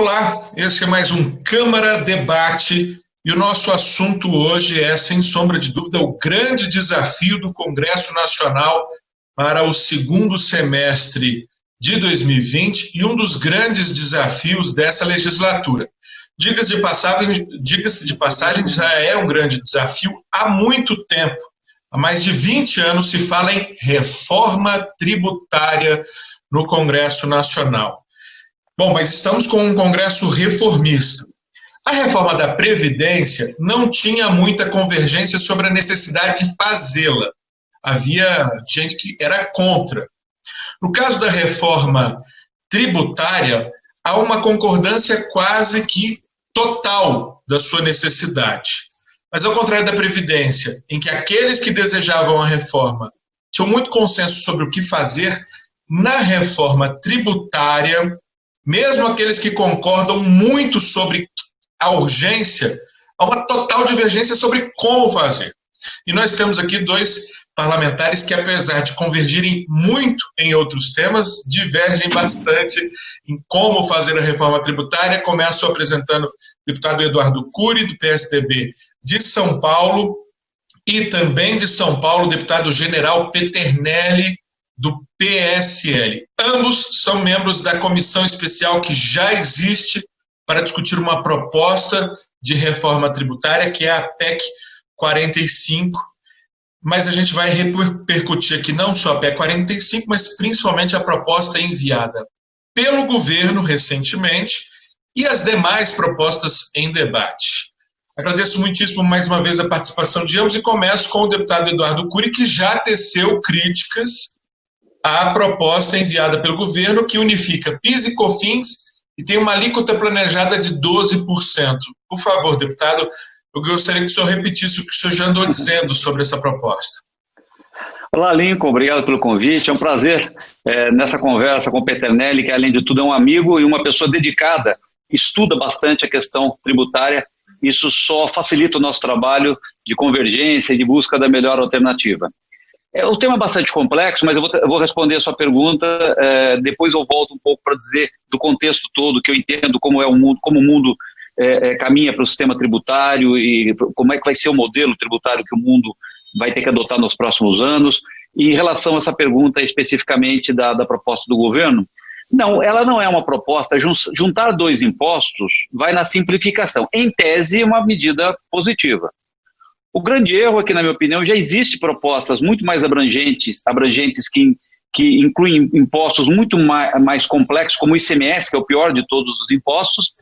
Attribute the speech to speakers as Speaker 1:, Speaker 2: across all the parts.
Speaker 1: Olá, esse é mais um Câmara Debate e o nosso assunto hoje é, sem sombra de dúvida, o grande desafio do Congresso Nacional para o segundo semestre de 2020 e um dos grandes desafios dessa legislatura. Diga-se de passagem, já é um grande desafio há muito tempo. Há mais de 20 anos se fala em reforma tributária no Congresso Nacional. Bom, mas estamos com um Congresso reformista. A reforma da Previdência não tinha muita convergência sobre a necessidade de fazê-la. Havia gente que era contra. No caso da reforma tributária, há uma concordância quase que total da sua necessidade. Mas ao contrário da Previdência, em que aqueles que desejavam a reforma tinham muito consenso sobre o que fazer, na reforma tributária, mesmo aqueles que concordam muito sobre a urgência, há uma total divergência sobre como fazer. E nós temos aqui dois parlamentares que, apesar de convergirem muito em outros temas, divergem bastante em como fazer a reforma tributária. Começo apresentando o deputado Eduardo Cury, do PSDB de São Paulo, e também de São Paulo, o deputado General Peternelli, do PSL. Ambos são membros da comissão especial que já existe para discutir uma proposta de reforma tributária, que é a PEC 45, mas a gente vai repercutir aqui não só a PEC 45, mas principalmente a proposta enviada pelo governo recentemente e as demais propostas em debate. Agradeço muitíssimo mais uma vez a participação de ambos e começo com o deputado Eduardo Cury, que já teceu críticas à proposta enviada pelo governo, que unifica PIS e COFINS e tem uma alíquota planejada de 12%. Por favor, deputado, eu gostaria que o senhor repetisse o que o senhor já andou dizendo sobre essa proposta.
Speaker 2: Olá, Lincoln, obrigado pelo convite. É um prazer nessa conversa com o Peternelli, que além de tudo é um amigo e uma pessoa dedicada, estuda bastante a questão tributária. Isso só facilita o nosso trabalho de convergência e de busca da melhor alternativa. O tema é bastante complexo, mas eu vou responder a sua pergunta, depois eu volto um pouco para dizer do contexto todo, que eu entendo como é o mundo, como o mundo caminha para o sistema tributário e como é que vai ser o modelo tributário que o mundo vai ter que adotar nos próximos anos. E em relação a essa pergunta especificamente da proposta do governo, não, ela não é uma proposta, juntar dois impostos vai na simplificação. Em tese, uma medida positiva. O grande erro é que, na minha opinião, já existem propostas muito mais abrangentes que incluem impostos muito mais complexos, como o ICMS, que é o pior de todos os impostos.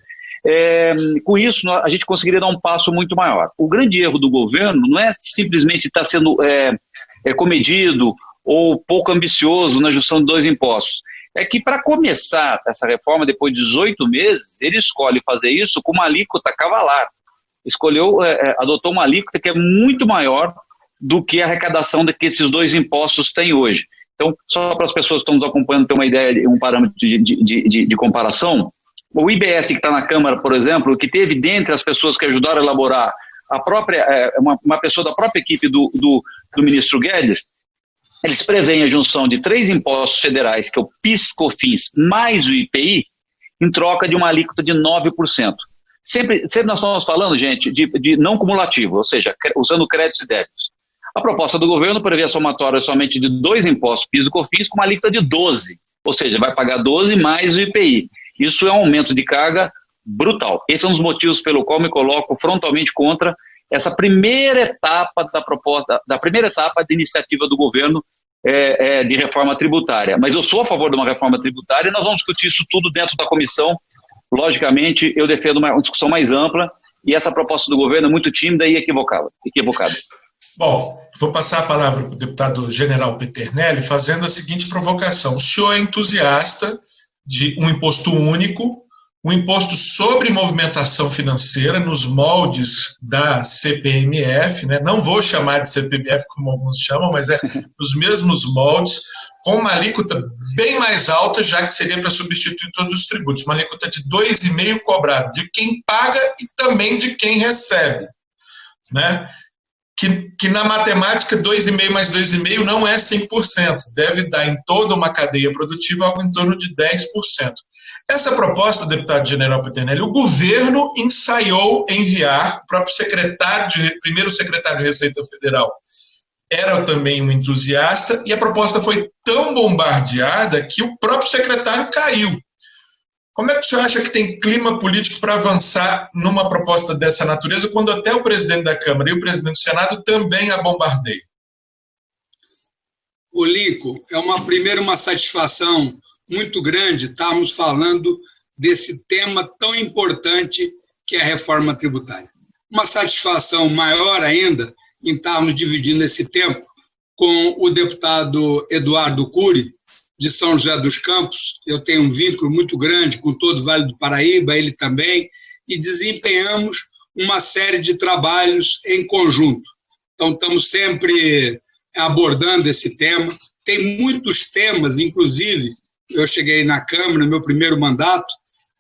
Speaker 2: Com isso, a gente conseguiria dar um passo muito maior. O grande erro do governo não é simplesmente estar sendo comedido ou pouco ambicioso na junção de dois impostos. É que, para começar essa reforma, depois de 18 meses, ele escolhe fazer isso com uma alíquota cavalar. Adotou uma alíquota que é muito maior do que a arrecadação que esses dois impostos têm hoje. Então, só para as pessoas que estão nos acompanhando ter uma ideia, um parâmetro de comparação, o IBS que está na Câmara, por exemplo, que teve dentre as pessoas que ajudaram a elaborar uma pessoa da própria equipe do ministro Guedes, eles prevêem a junção de 3 impostos federais, que é o PIS, COFINS, mais o IPI, em troca de uma alíquota de 9%. Sempre nós estamos falando, gente, de não cumulativo, ou seja, usando créditos e débitos. A proposta do governo prevê a somatória somente de 2 impostos, PIS e COFINS, com uma alíquota de 12%, ou seja, vai pagar 12% mais o IPI. Isso é um aumento de carga brutal. Esse é um dos motivos pelo qual me coloco frontalmente contra essa primeira etapa da iniciativa do governo de reforma tributária. Mas eu sou a favor de uma reforma tributária e nós vamos discutir isso tudo dentro da comissão. Logicamente, eu defendo uma discussão mais ampla e essa proposta do governo é muito tímida e equivocada.
Speaker 1: Bom, vou passar a palavra para o deputado General Peternelli fazendo a seguinte provocação. O senhor é entusiasta de um imposto único, um imposto sobre movimentação financeira nos moldes da CPMF, né? Não vou chamar de CPMF como alguns chamam, mas é os mesmos moldes, com uma alíquota bem mais alta, já que seria para substituir todos os tributos, uma alíquota de 2,5% cobrado de quem paga e também de quem recebe, né? que na matemática 2,5 mais 2,5 não é 100%, deve dar em toda uma cadeia produtiva algo em torno de 10%. Essa proposta, deputado General Peternelli, o governo ensaiou enviar, o próprio primeiro secretário de Receita Federal era também um entusiasta, e a proposta foi tão bombardeada que o próprio secretário caiu. Como é que o senhor acha que tem clima político para avançar numa proposta dessa natureza, quando até o presidente da Câmara e o presidente do Senado também a bombardeiam?
Speaker 3: Ô, Lincoln, uma satisfação muito grande estarmos falando desse tema tão importante que é a reforma tributária. Uma satisfação maior ainda em estarmos dividindo esse tempo com o deputado Eduardo Cury, de São José dos Campos. Eu tenho um vínculo muito grande com todo o Vale do Paraíba, ele também, e desempenhamos uma série de trabalhos em conjunto. Então, estamos sempre abordando esse tema. Tem muitos temas, inclusive, eu cheguei na Câmara, no meu primeiro mandato,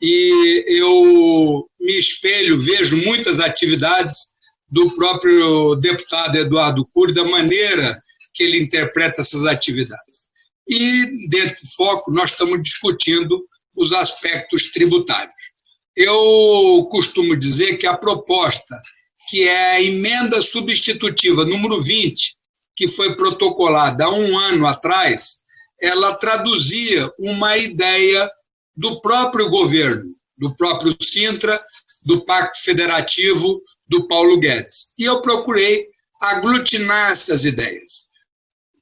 Speaker 3: e eu me espelho, vejo muitas atividades do próprio deputado Eduardo Cury, da maneira que ele interpreta essas atividades. E, dentro do foco, nós estamos discutindo os aspectos tributários. Eu costumo dizer que a proposta, que é a emenda substitutiva número 20, que foi protocolada há um ano atrás, ela traduzia uma ideia do próprio governo, do próprio Sintra, do Pacto Federativo, do Paulo Guedes. E eu procurei aglutinar essas ideias.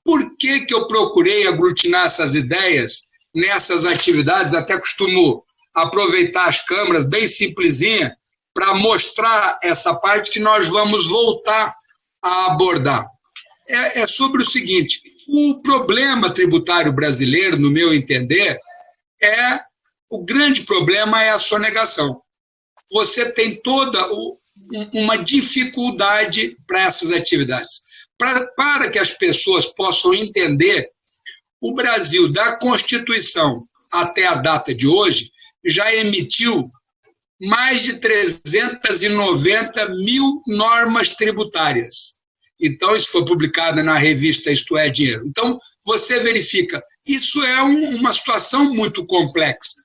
Speaker 3: Por que eu procurei aglutinar essas ideias nessas atividades? Até costumo aproveitar as câmaras, bem simplesinha, para mostrar essa parte que nós vamos voltar a abordar. É sobre o seguinte: o problema tributário brasileiro, no meu entender, o grande problema é a sonegação. Você tem toda uma dificuldade para essas atividades. Para que as pessoas possam entender, o Brasil, da Constituição até a data de hoje, já emitiu mais de 390 mil normas tributárias. Então, isso foi publicado na revista Isto é Dinheiro. Então, você verifica, isso é uma situação muito complexa.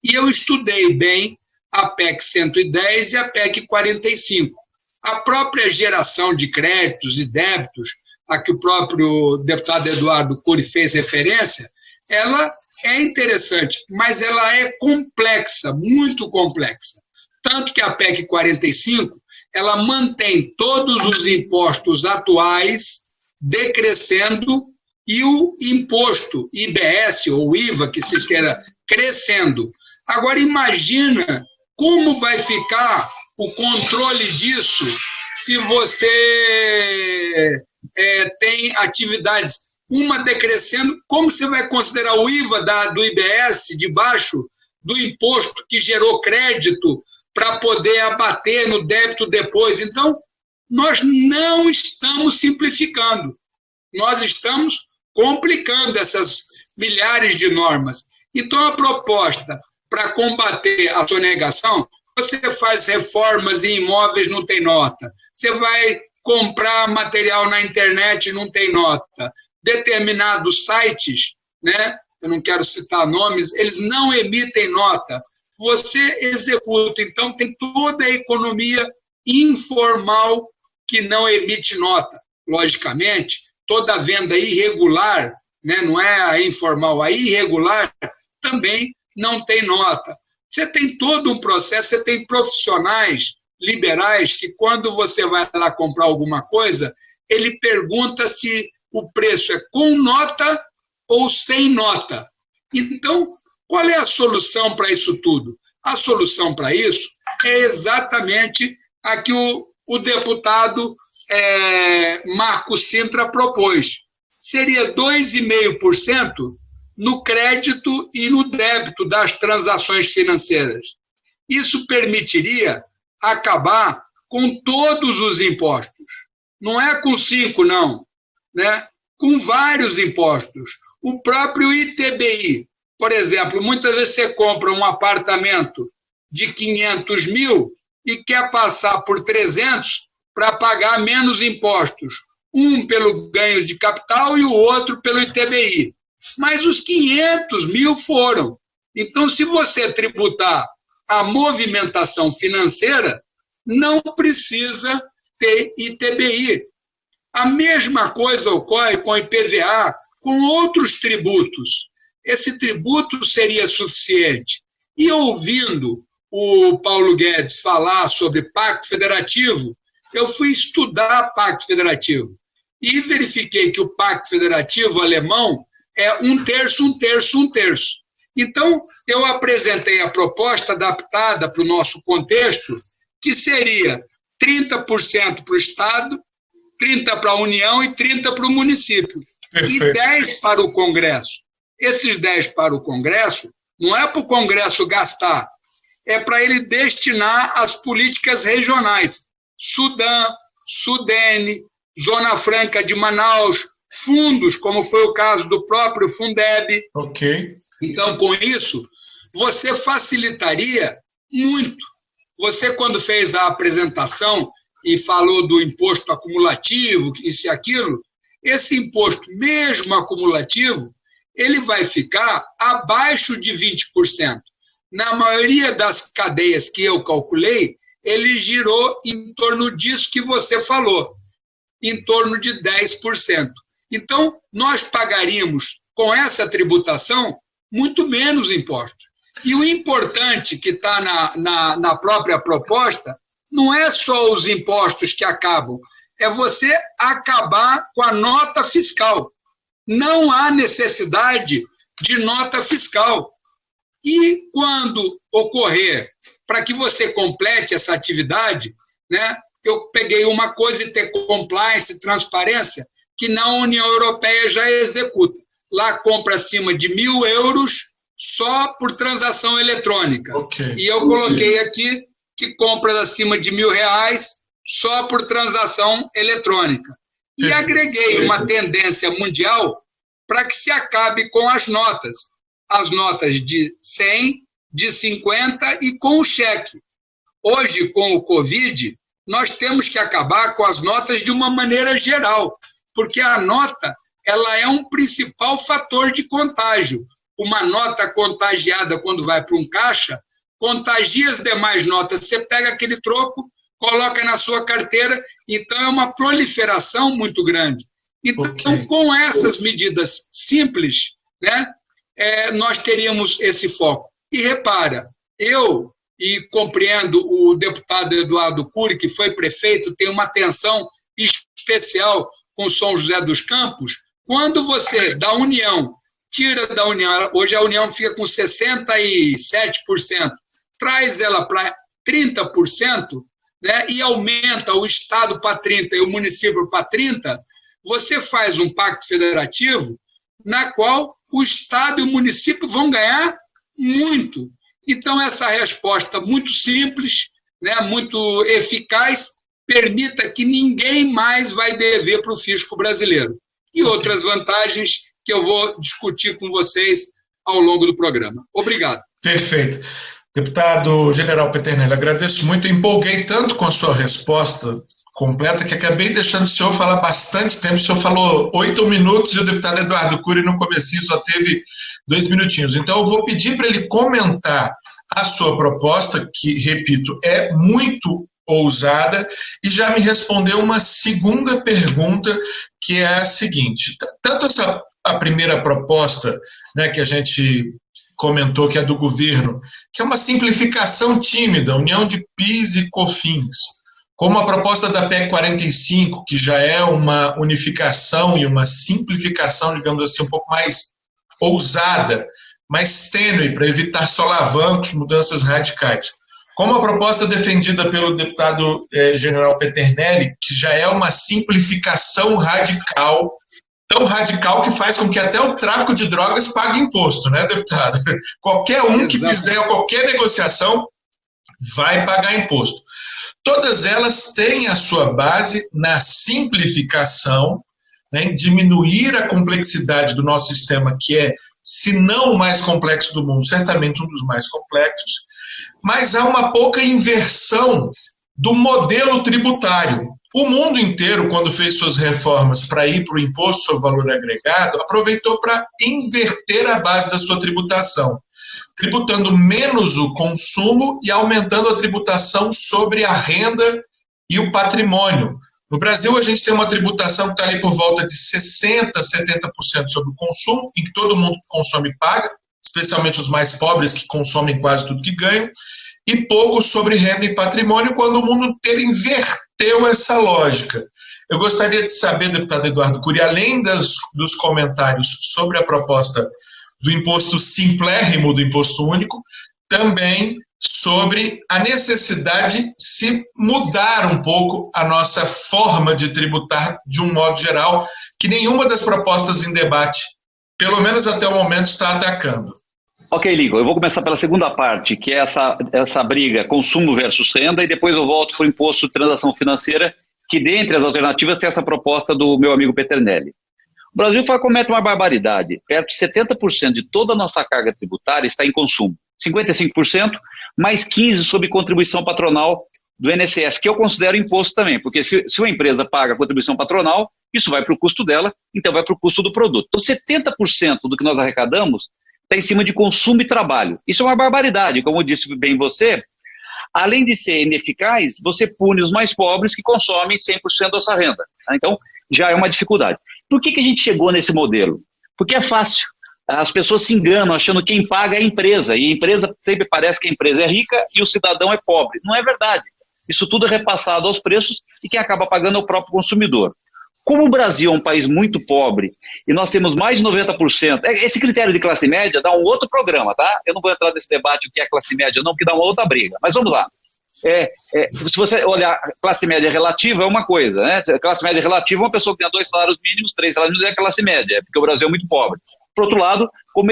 Speaker 3: E eu estudei bem a PEC 110 e a PEC 45. A própria geração de créditos e débitos, a que o próprio deputado Eduardo Cury fez referência, ela é interessante, mas ela é complexa, muito complexa. Tanto que a PEC 45, ela mantém todos os impostos atuais decrescendo e o imposto IBS ou IVA, que se queira, crescendo. Agora, imagina como vai ficar o controle disso se você tem atividades, uma decrescendo, como você vai considerar o IVA do IBS debaixo do imposto que gerou crédito para poder abater no débito depois? Então, nós não estamos simplificando, nós estamos complicando essas milhares de normas. Então, a proposta para combater a sonegação, você faz reformas em imóveis, não tem nota. Você vai comprar material na internet, não tem nota. Determinados sites, né, eu não quero citar nomes, eles não emitem nota. Você executa, então tem toda a economia informal que não emite nota. Logicamente, toda venda irregular, né, não é a informal, a irregular também não tem nota. Você tem todo um processo, você tem profissionais liberais que, quando você vai lá comprar alguma coisa, ele pergunta se o preço é com nota ou sem nota. Então, qual é a solução para isso tudo? A solução para isso é exatamente a que o deputado Marco Sintra propôs. Seria 2,5% no crédito e no débito das transações financeiras. Isso permitiria acabar com todos os impostos. Não é com 5, não, né? Com vários impostos. O próprio ITBI, por exemplo, muitas vezes você compra um apartamento de 500 mil e quer passar por 300, para pagar menos impostos. Um pelo ganho de capital e o outro pelo ITBI. Mas os 500 mil foram. Então, se você tributar a movimentação financeira, não precisa ter ITBI. A mesma coisa ocorre com IPVA, com outros tributos. Esse tributo seria suficiente. E ouvindo o Paulo Guedes falar sobre Pacto Federativo, eu fui estudar Pacto Federativo e verifiquei que o Pacto Federativo alemão é 1/3, 1/3, 1/3. Então, eu apresentei a proposta adaptada para o nosso contexto, que seria 30% para o Estado, 30% para a União e 30% para o município. Perfeito. E 10% para o Congresso. Esses 10% para o Congresso não é para o Congresso gastar, é para ele destinar às políticas regionais. Sudã, Sudene, Zona Franca de Manaus, fundos, como foi o caso do próprio Fundeb.
Speaker 1: Ok.
Speaker 3: Então, com isso, você facilitaria muito. Você, quando fez a apresentação e falou do imposto acumulativo, isso e aquilo, esse imposto, mesmo acumulativo, ele vai ficar abaixo de 20%. Na maioria das cadeias que eu calculei, ele girou em torno disso que você falou, em torno de 10%. Então, nós pagaríamos, com essa tributação, muito menos impostos. E o importante que está na própria proposta não é só os impostos que acabam, é você acabar com a nota fiscal. Não há necessidade de nota fiscal. E quando ocorrer, para que você complete essa atividade, né, eu peguei uma coisa e ter compliance, transparência, que na União Europeia já executa. Lá compra acima de 1.000 euros só por transação eletrônica.
Speaker 1: Okay.
Speaker 3: E eu coloquei aqui que compras acima de R$1.000 só por transação eletrônica. E agreguei uma tendência mundial para que se acabe com as notas. As notas de 100, de 50 e com o cheque. Hoje, com o Covid, nós temos que acabar com as notas de uma maneira geral, porque a nota ela é um principal fator de contágio. Uma nota contagiada, quando vai para um caixa, contagia as demais notas. Você pega aquele troco, coloca na sua carteira, então é uma proliferação muito grande. Então, com essas medidas simples, né, nós teríamos esse foco. E repara, eu, e compreendo o deputado Eduardo Cury, que foi prefeito, tem uma atenção especial com São José dos Campos, quando você, da União, tira da União, hoje a União fica com 67%, traz ela para 30%, né, e aumenta o Estado para 30% e o município para 30%, você faz um pacto federativo na qual o Estado e o município vão ganhar muito. Então, essa resposta muito simples, né, muito eficaz, permita que ninguém mais vai dever para o fisco brasileiro. E outras vantagens que eu vou discutir com vocês ao longo do programa. Obrigado.
Speaker 1: Perfeito. Deputado General Peternelli, agradeço muito. Empolguei tanto com a sua resposta completa que acabei deixando o senhor falar bastante tempo. O senhor falou 8 minutos e o deputado Eduardo Cury no comecinho só teve 2 minutinhos. Então, eu vou pedir para ele comentar a sua proposta, que, repito, é muito ousada, e já me respondeu uma segunda pergunta, que é a seguinte. Tanto a primeira proposta, né, que a gente comentou, que é do governo, que é uma simplificação tímida, união de PIS e COFINS, como a proposta da PEC 45, que já é uma unificação e uma simplificação, digamos assim, um pouco mais ousada, mais tênue, para evitar solavancos, mudanças radicais. Como a proposta defendida pelo deputado General Peternelli, que já é uma simplificação radical, tão radical que faz com que até o tráfico de drogas pague imposto, né, deputado? Qualquer um que fizer qualquer negociação vai pagar imposto. Todas elas têm a sua base na simplificação, né, em diminuir a complexidade do nosso sistema, que é, se não o mais complexo do mundo, certamente um dos mais complexos, mas há uma pouca inversão do modelo tributário. O mundo inteiro, quando fez suas reformas para ir para o imposto sobre valor agregado, aproveitou para inverter a base da sua tributação, tributando menos o consumo e aumentando a tributação sobre a renda e o patrimônio. No Brasil, a gente tem uma tributação que está ali por volta de 60%, 70% sobre o consumo, em que todo mundo que consome paga, especialmente os mais pobres que consomem quase tudo que ganham, e pouco sobre renda e patrimônio, quando o mundo inteiro inverteu essa lógica. Eu gostaria de saber, deputado Eduardo Cury, além dos comentários sobre a proposta do imposto simplérrimo, do imposto único, também sobre a necessidade de se mudar um pouco a nossa forma de tributar de um modo geral, que nenhuma das propostas em debate, pelo menos até o momento, está atacando.
Speaker 2: Ok, Lincoln, eu vou começar pela segunda parte, que é essa briga consumo versus renda, e depois eu volto para o imposto de transação financeira, que dentre as alternativas tem essa proposta do meu amigo Peternelli. O Brasil comete uma barbaridade. Perto de 70% de toda a nossa carga tributária está em consumo. 55%, mais 15% sob contribuição patronal do INSS, que eu considero imposto também, porque se uma empresa paga contribuição patronal, isso vai para o custo dela, então vai para o custo do produto. Então 70% do que nós arrecadamos está em cima de consumo e trabalho. Isso é uma barbaridade, como disse bem você. Além de ser ineficaz, você pune os mais pobres que consomem 100% dessa renda. Então, já é uma dificuldade. Por que a gente chegou nesse modelo? Porque é fácil. As pessoas se enganam achando que quem paga é a empresa, e a empresa sempre parece que a empresa é rica e o cidadão é pobre. Não é verdade. Isso tudo é repassado aos preços e quem acaba pagando é o próprio consumidor. Como o Brasil é um país muito pobre e nós temos mais de 90%, esse critério de classe média dá um outro programa, tá? Eu não vou entrar nesse debate o que é classe média não, porque dá uma outra briga, mas vamos lá. Se você olhar classe média relativa é uma coisa, né? Classe média relativa é uma pessoa que ganha 2 salários mínimos, 3 salários mínimos, é classe média, porque o Brasil é muito pobre. Por outro lado, como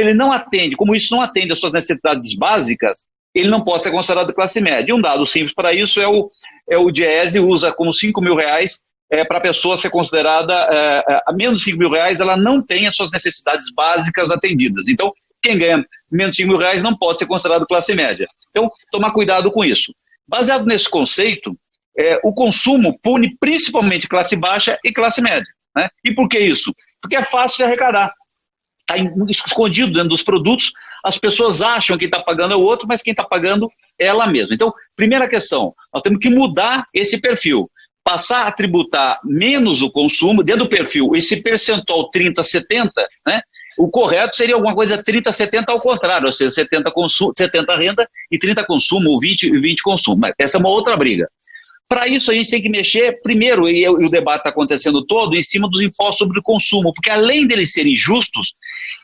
Speaker 2: isso não atende às suas necessidades básicas, ele não pode ser considerado classe média. E um dado simples para isso é o Diese usa como R$5.000 para a pessoa ser considerada a menos de R$5.000, ela não tem as suas necessidades básicas atendidas. Então, quem ganha menos de R$5.000 não pode ser considerado classe média. Então, tomar cuidado com isso. Baseado nesse conceito, o consumo pune principalmente classe baixa e classe média. Né? E por que isso? Porque é fácil de arrecadar. Está escondido dentro dos produtos, as pessoas acham que está pagando é o outro, mas quem está pagando é ela mesma. Então, primeira questão, nós temos que mudar esse perfil. Passar a tributar menos o consumo, dentro do perfil, esse percentual 30-70, né? O correto seria alguma coisa 30-70 ao contrário, ou seja, 70 renda e 30 consumo, ou 20 consumo. Mas essa é uma outra briga. Para isso, a gente tem que mexer, primeiro, e o debate está acontecendo todo, em cima dos impostos sobre o consumo, porque além deles serem justos,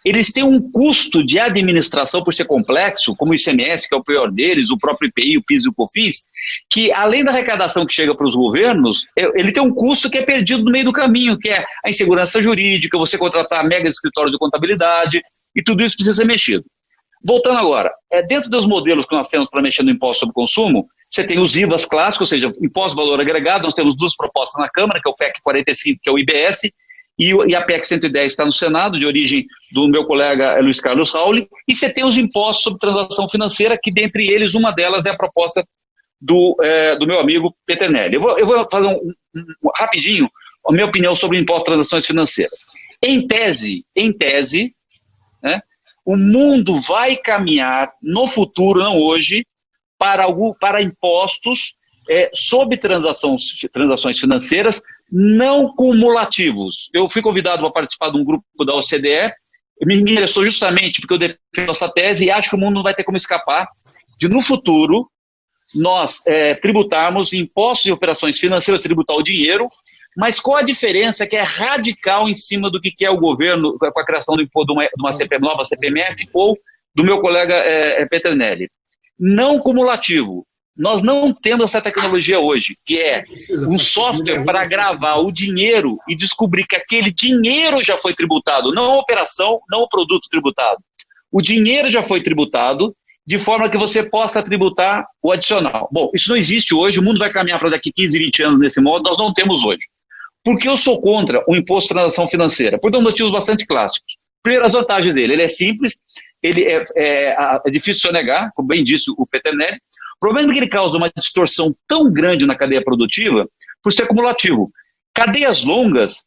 Speaker 2: eles têm um custo de administração por ser complexo, como o ICMS, que é o pior deles, o próprio IPI, o PIS e o COFINS, que além da arrecadação que chega para os governos, ele tem um custo que é perdido no meio do caminho, que é a insegurança jurídica, você contratar mega escritórios de contabilidade, e tudo isso precisa ser mexido. Voltando agora, dentro dos modelos que nós temos para mexer no imposto sobre consumo, você tem os IVAs clássicos, ou seja, imposto de valor agregado, nós temos 2 propostas na Câmara, que é o PEC 45, que é o IBS, e a PEC 110 está no Senado, de origem do meu colega Luiz Carlos Rauli, e você tem os impostos sobre transação financeira, que dentre eles, uma delas é a proposta do meu amigo Peternelli. Eu vou fazer rapidinho a minha opinião sobre o imposto de transações financeiras. Em tese, né, o mundo vai caminhar no futuro, não hoje, para impostos sobre transações financeiras não cumulativos. Eu fui convidado para participar de um grupo da OCDE, me interessou justamente porque eu defendo essa tese e acho que o mundo não vai ter como escapar de, no futuro, nós tributarmos impostos de operações financeiras, tributar o dinheiro, mas qual a diferença que é radical em cima do que é o governo com a criação de uma nova CPMF ou do meu colega Peternelli? Não cumulativo. Nós não temos essa tecnologia hoje, que é um software para gravar o dinheiro e descobrir que aquele dinheiro já foi tributado, não a operação, não o produto tributado. O dinheiro já foi tributado, de forma que você possa tributar o adicional. Bom, isso não existe hoje, o mundo vai caminhar para daqui 15, 20 anos nesse modo, nós não temos hoje. Por que eu sou contra o imposto de transação financeira? Por 2 motivos bastante clássicos. Primeiro, as vantagens dele. Ele é simples, ele é difícil de sonegar, como bem disse o Peternelli. O problema é que ele causa uma distorção tão grande na cadeia produtiva por ser acumulativo. Cadeias longas,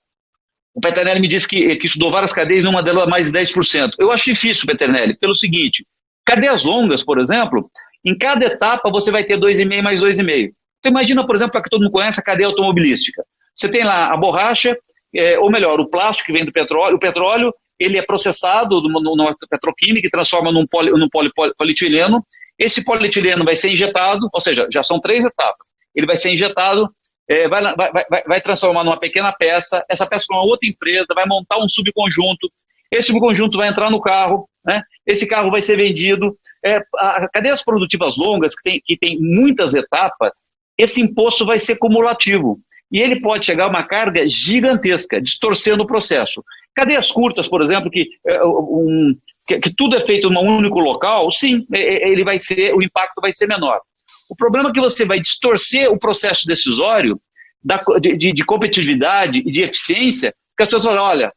Speaker 2: o Peternelli me disse que estudou várias cadeias, numa delas mais de 10%. Eu acho difícil, Peternelli, pelo seguinte, cadeias longas, por exemplo, em cada etapa você vai ter 2,5 mais 2,5. Então imagina, por exemplo, para que todo mundo conhece a cadeia automobilística. Você tem lá a borracha, ou melhor, o plástico que vem do petróleo. O petróleo, ele é processado numa petroquímica e transforma num polietileno. Esse polietileno vai ser injetado, ou seja, já são 3 etapas. Ele vai ser injetado, vai transformar numa pequena peça, essa peça para uma outra empresa, vai montar um subconjunto, esse subconjunto vai entrar no carro, né? Esse carro vai ser vendido. Cadeias produtivas longas, que tem muitas etapas, esse imposto vai ser cumulativo. E ele pode chegar a uma carga gigantesca, distorcendo o processo. Cadeias curtas, por exemplo, que tudo é feito em um único local, sim, o impacto vai ser menor. O problema é que você vai distorcer o processo decisório de competitividade e de eficiência, porque as pessoas falam, olha,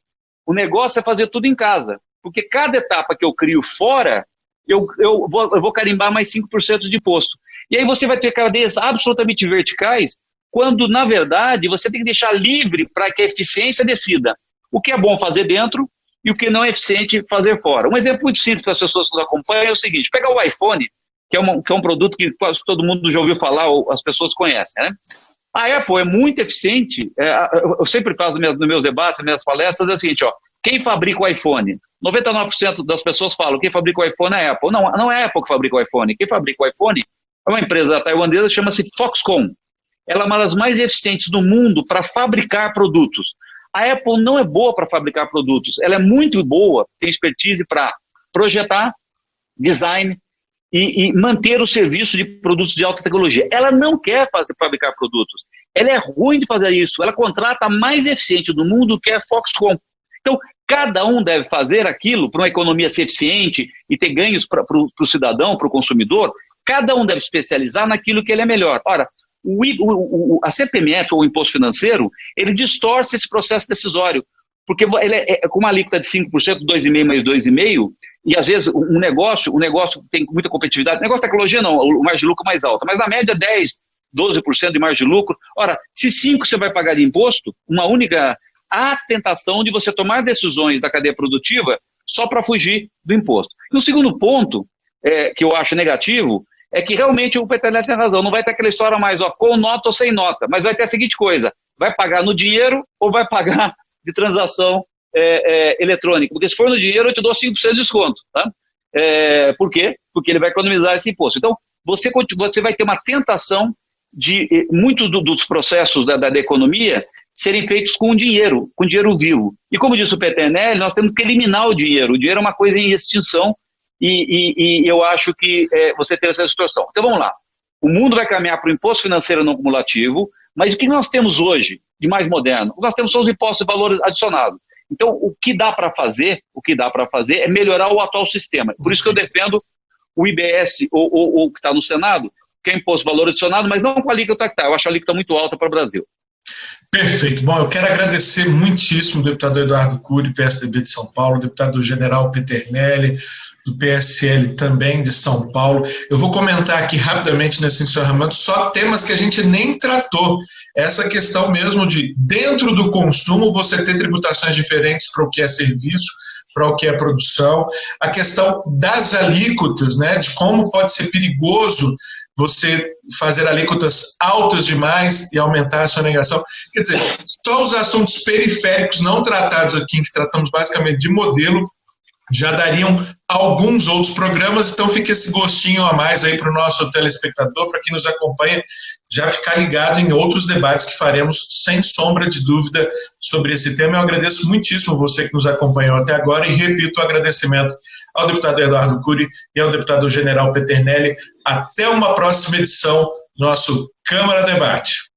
Speaker 2: o negócio é fazer tudo em casa, porque cada etapa que eu crio fora, eu vou carimbar mais 5% de imposto. E aí você vai ter cadeias absolutamente verticais, quando, na verdade, você tem que deixar livre para que a eficiência decida o que é bom fazer dentro e o que não é eficiente fazer fora. Um exemplo muito simples para as pessoas que nos acompanham é o seguinte, pega o iPhone, que é um produto que quase todo mundo já ouviu falar, ou as pessoas conhecem, né? A Apple é muito eficiente, eu sempre faço nos meus debates, nas minhas palestras, é o seguinte, quem fabrica o iPhone? 99% das pessoas falam, quem fabrica o iPhone é a Apple. Não é a Apple que fabrica o iPhone. Quem fabrica o iPhone é uma empresa taiwanesa, chama-se Foxconn. Ela é uma das mais eficientes do mundo para fabricar produtos. A Apple não é boa para fabricar produtos, ela é muito boa, tem expertise para projetar, design e manter o serviço de produtos de alta tecnologia. Ela não quer fabricar produtos, ela é ruim de fazer isso, ela contrata a mais eficiente do mundo, que é a Foxconn. Então, cada um deve fazer aquilo para uma economia ser eficiente e ter ganhos para o cidadão, para o consumidor, cada um deve especializar naquilo que ele é melhor. Ora, a CPMF, ou o imposto financeiro, ele distorce esse processo decisório, porque ele com uma alíquota de 5%, 2,5% mais 2,5%, e às vezes um negócio tem muita competitividade, negócio de tecnologia não, o margem de lucro é mais alta, mas na média 10%, 12% de margem de lucro. Ora, se 5% você vai pagar de imposto, há tentação de você tomar decisões da cadeia produtiva só para fugir do imposto. E o segundo ponto, que eu acho negativo, é que realmente o Peternelli tem razão, não vai ter aquela história mais, com nota ou sem nota, mas vai ter a seguinte coisa, vai pagar no dinheiro ou vai pagar de transação eletrônica, porque se for no dinheiro eu te dou 5% de desconto, tá? Por quê? Porque ele vai economizar esse imposto. Então, você vai ter uma tentação de muitos dos processos da economia serem feitos com dinheiro vivo. E como disse o Peternelli, nós temos que eliminar o dinheiro é uma coisa em extinção, e eu acho que você tem essa distorção. Então vamos lá, o mundo vai caminhar para o imposto financeiro não cumulativo, mas o que nós temos hoje de mais moderno? O que nós temos são os impostos de valor adicionado. Então o que dá para fazer é melhorar o atual sistema. Por isso que eu defendo o IBS, ou que está no Senado, que é imposto de valor adicionado, mas não com a alíquota que está. Eu acho a alíquota muito alta para o Brasil.
Speaker 1: Perfeito. Bom, eu quero agradecer muitíssimo o deputado Eduardo Cury, PSDB de São Paulo, o deputado general Peternelli, do PSL também de São Paulo. Eu vou comentar aqui rapidamente nesse encerramento só temas que a gente nem tratou. Essa questão mesmo de, dentro do consumo, você ter tributações diferentes para o que é serviço, para o que é produção. A questão das alíquotas, né, de como pode ser perigoso você fazer alíquotas altas demais e aumentar a sonegação. Quer dizer, só os assuntos periféricos não tratados aqui, que tratamos basicamente de modelo, já dariam alguns outros programas, então fica esse gostinho a mais aí para o nosso telespectador, para quem nos acompanha, já ficar ligado em outros debates que faremos, sem sombra de dúvida, sobre esse tema. Eu agradeço muitíssimo você que nos acompanhou até agora e repito o agradecimento ao deputado Eduardo Cury e ao deputado general Peternelli. Até uma próxima edição do nosso Câmara Debate.